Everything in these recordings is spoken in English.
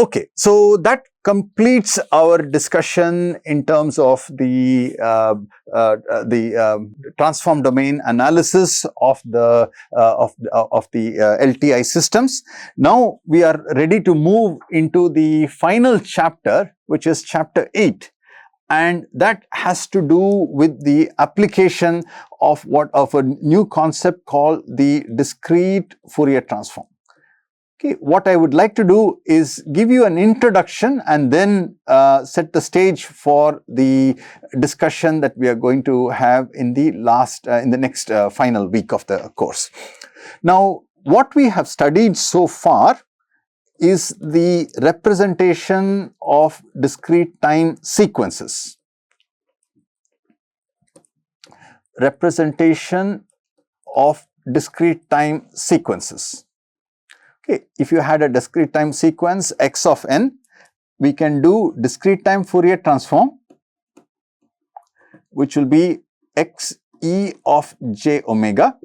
Okay, so that completes our discussion in terms of the transform domain analysis of the LTI systems. Now we are ready to move into the final chapter, which is chapter 8. And that has to do with the application of a new concept called the discrete Fourier transform. Okay, what I would like to do is give you an introduction and then set the stage for the discussion that we are going to have in the next final week of the course. Now, what we have studied so far is the representation of discrete time sequences. Representation of discrete time sequences. Okay, if you had a discrete time sequence x of n, we can do discrete time Fourier transform, which will be x e of j omega,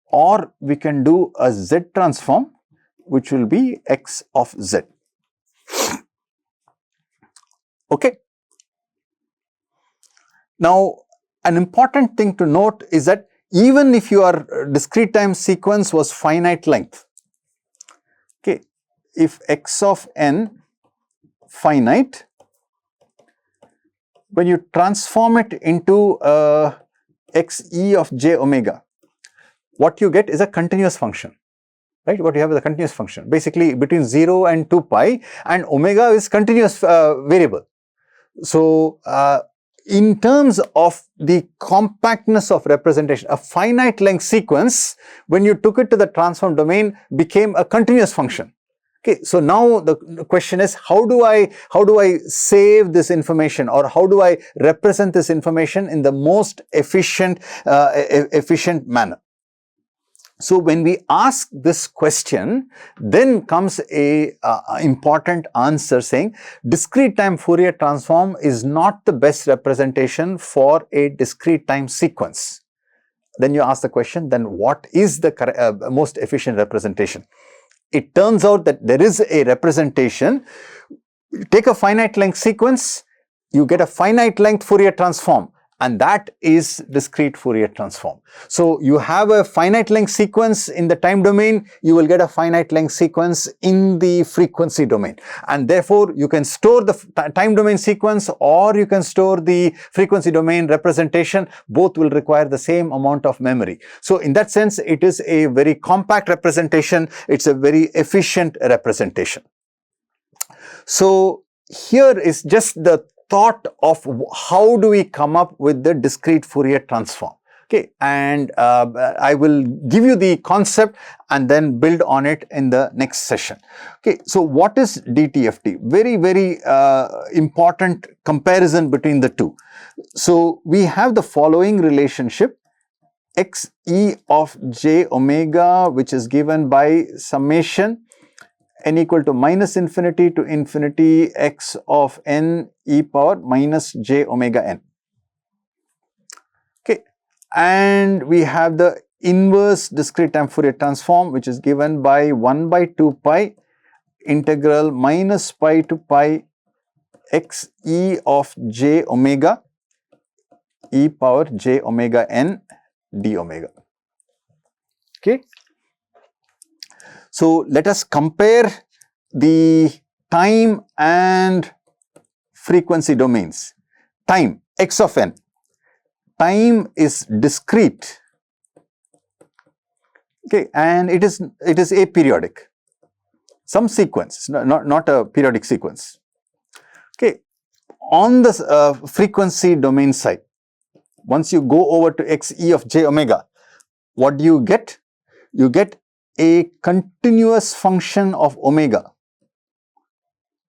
or we can do a z transform, which will be x of z. Okay. Now, an important thing to note is that even if your discrete time sequence was finite length, okay, if x of n finite, when you transform it into x e of j omega, what you get is a continuous function. Right, what you have is a continuous function, basically between 0 and 2 pi, and omega is continuous variable. So, in terms of the compactness of representation, a finite length sequence, when you took it to the transform domain, became a continuous function. Okay, so now the question is, how do I save this information, or how do I represent this information in the most efficient manner? So, when we ask this question, then comes a important answer saying discrete time Fourier transform is not the best representation for a discrete time sequence. Then you ask the question, then what is the most efficient representation? It turns out that there is a representation. Take a finite length sequence, you get a finite length Fourier transform, and that is discrete Fourier transform. So, you have a finite length sequence in the time domain, you will get a finite length sequence in the frequency domain, and therefore you can store the time domain sequence or you can store the frequency domain representation. Both will require the same amount of memory. So, in that sense, it is a very compact representation, it's a very efficient representation. So, here is just the thought of how do we come up with the discrete Fourier transform. Okay, and I will give you the concept and then build on it in the next session. Okay, so what is DTFT? Very, very important comparison between the two. So, we have the following relationship, x e of j omega, which is given by summation n equal to minus infinity to infinity x of n e power minus j omega n. Okay, and we have the inverse discrete time Fourier transform, which is given by 1 by 2 pi integral minus pi to pi x e of j omega e power j omega n d omega. Okay. So, let us compare the time and frequency domains. Time x of n, time is discrete, okay, and it is aperiodic, some sequence, not a periodic sequence. Okay, on the frequency domain side, once you go over to x e of j omega, what do you get? You get a continuous function of omega,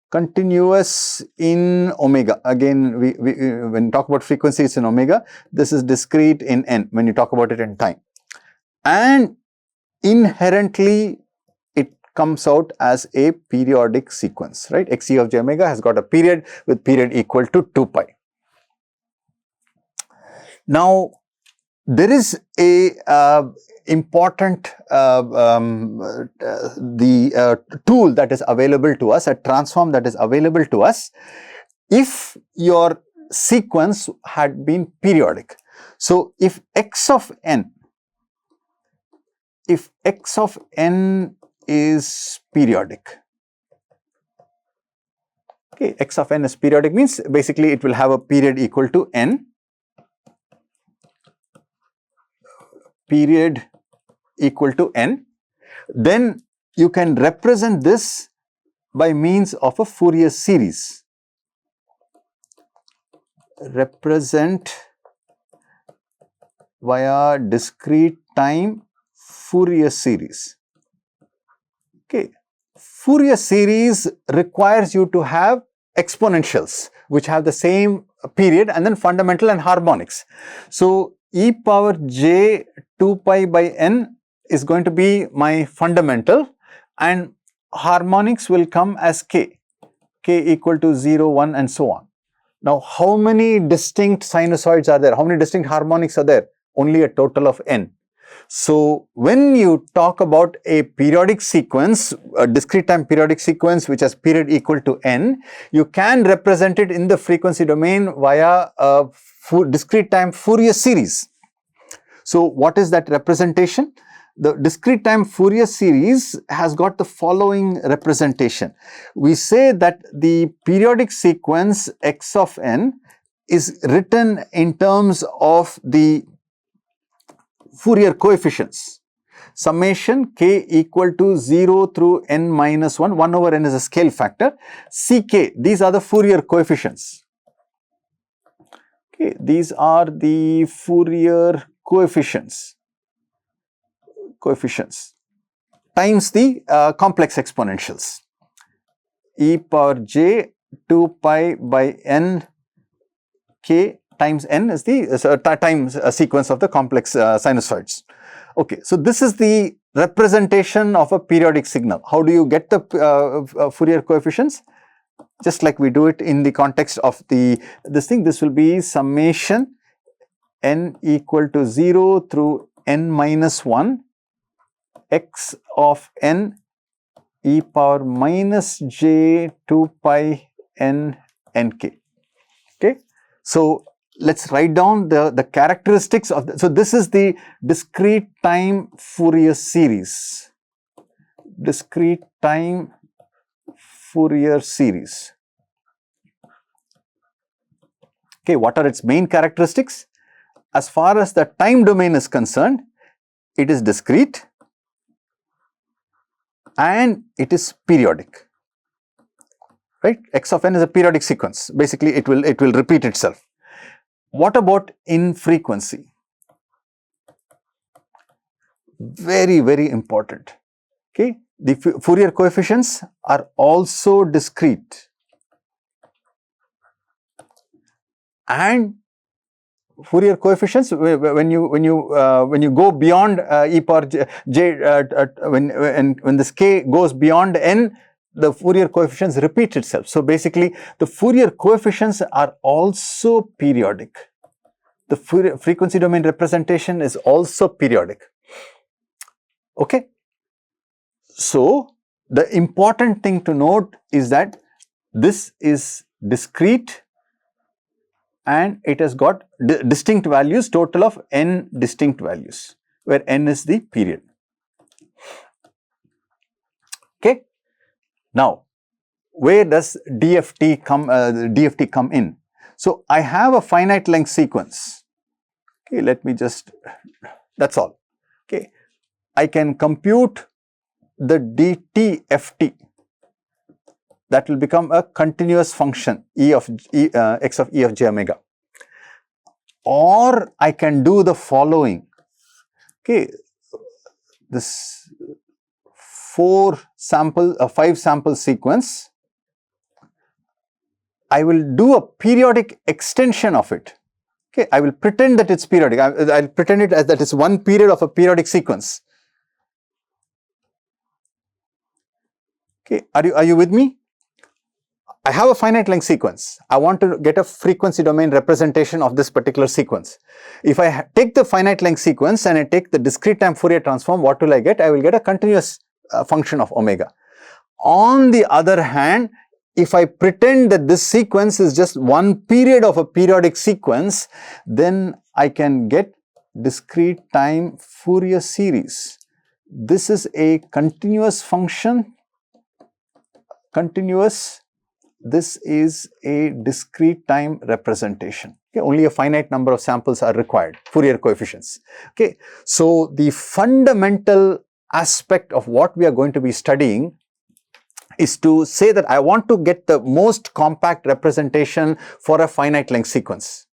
continuous in omega. Again, when we talk about frequency, it's in omega. This is discrete in n when you talk about it in time. And inherently, it comes out as a periodic sequence, right? X e of j omega has got a period with period equal to 2 pi. Now, there is a important tool that is available to us, a transform that is available to us if your sequence had been periodic. So if x of n is periodic, okay, x of n is periodic means basically it will have a period equal to n, period equal to n, then you can represent this by means of a Fourier series. Represent via discrete time Fourier series. Okay, Fourier series requires you to have exponentials which have the same period and then fundamental and harmonics. So e power j 2 pi by n is going to be my fundamental and harmonics will come as k equal to 0, 1 and so on. Now, how many distinct sinusoids are there? How many distinct harmonics are there? Only a total of n. So, when you talk about a periodic sequence, a discrete time periodic sequence which has period equal to n, you can represent it in the frequency domain via a discrete time Fourier series. So, what is that representation? The discrete time Fourier series has got the following representation. We say that the periodic sequence x of n is written in terms of the Fourier coefficients. Summation k equal to 0 through n minus 1, 1 over n is a scale factor, ck, these are the Fourier coefficients. Okay, these are the Fourier coefficients times the complex exponentials. E power j 2 pi by n k times n is the times sequence of the complex sinusoids. Okay, so this is the representation of a periodic signal. How do you get the Fourier coefficients? Just like we do it in the context of this thing, this will be summation n equal to 0 through n minus 1 x of n e power minus j 2 pi n nk. Okay, so let's write down the characteristics of so this is the discrete time Fourier series. Discrete time Fourier series. Okay, what are its main characteristics? As far as the time domain is concerned, it is discrete and it is periodic, right? X of n is a periodic sequence. Basically, it will repeat itself. What about in frequency? Very, very important. Okay, the Fourier coefficients are also discrete, and Fourier coefficients when you go beyond e power j when this k goes beyond n, the Fourier coefficients repeat itself. So basically the Fourier coefficients are also periodic. The Fourier frequency domain representation is also periodic. Okay. So the important thing to note is that this is discrete and it has got distinct values, total of n distinct values, where n is the period. Okay. Now, where does DFT come in? So, I have a finite length sequence. Okay, let me just, that's all. Okay, I can compute the DTFT. That will become a continuous function x of e of j omega. Or I can do the following. Okay, this 5 sample sequence. I will do a periodic extension of it. Okay, I will pretend that it's periodic. I'll pretend it as that it's one period of a periodic sequence. Okay, are you with me? I have a finite length sequence. I want to get a frequency domain representation of this particular sequence. If I take the finite length sequence and I take the discrete time Fourier transform, what will I get? I will get a continuous function of omega. On the other hand, if I pretend that this sequence is just one period of a periodic sequence, then I can get discrete time Fourier series. This is a continuous function, this is a discrete time representation. Okay, only a finite number of samples are required, Fourier coefficients. Okay, so the fundamental aspect of what we are going to be studying is to say that I want to get the most compact representation for a finite length sequence.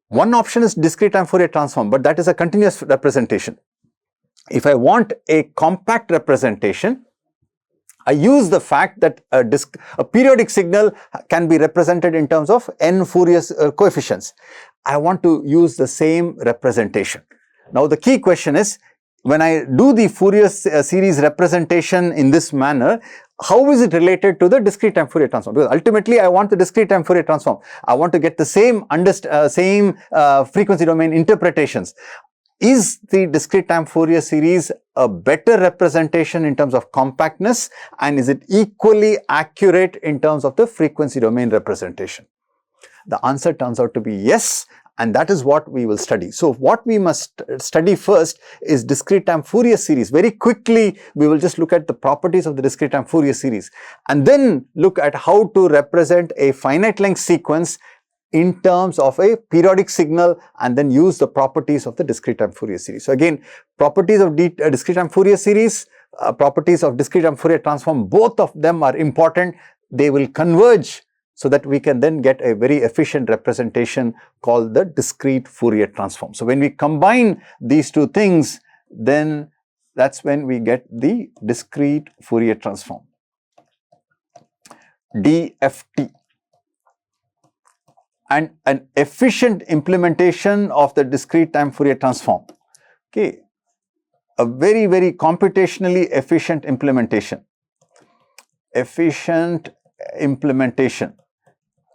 One option is discrete time Fourier transform, but that is a continuous representation. If I want a compact representation, I use the fact that a periodic signal can be represented in terms of n Fourier coefficients. I want to use the same representation. Now the key question is, when I do the Fourier series representation in this manner, how is it related to the discrete time Fourier transform? Because ultimately I want the discrete time Fourier transform. I want to get the same frequency domain interpretations. Is the discrete time Fourier series a better representation in terms of compactness, and is it equally accurate in terms of the frequency domain representation? The answer turns out to be yes, and that is what we will study. So what we must study first is discrete time Fourier series. Very quickly we will just look at the properties of the discrete time Fourier series and then look at how to represent a finite length sequence in terms of a periodic signal, and then use the properties of the discrete time Fourier series. So again, properties of discrete time Fourier series, properties of discrete time Fourier transform, both of them are important. They will converge so that we can then get a very efficient representation called the discrete Fourier transform. So when we combine these two things, then that's when we get the discrete Fourier transform. DFT. And an efficient implementation of the discrete time Fourier transform. Okay, a very, very computationally efficient implementation. Efficient implementation.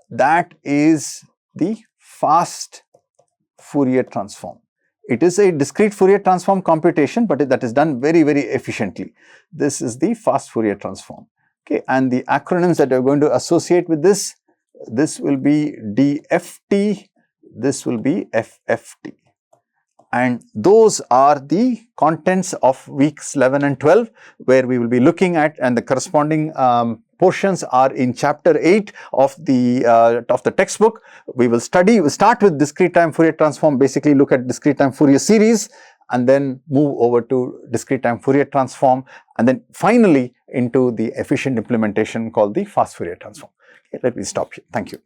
That is the fast Fourier transform. It is a discrete Fourier transform computation, but that is done very, very efficiently. This is the fast Fourier transform. Okay, and the acronyms that we are going to associate with this will be DFT, this will be FFT. And those are the contents of weeks 11 and 12, where we will be looking at, and the corresponding portions are in chapter 8 of the textbook. We will start with discrete time Fourier transform, basically look at discrete time Fourier series, and then move over to discrete time Fourier transform, and then finally into the efficient implementation called the fast Fourier transform. Okay, let me stop here. Thank you.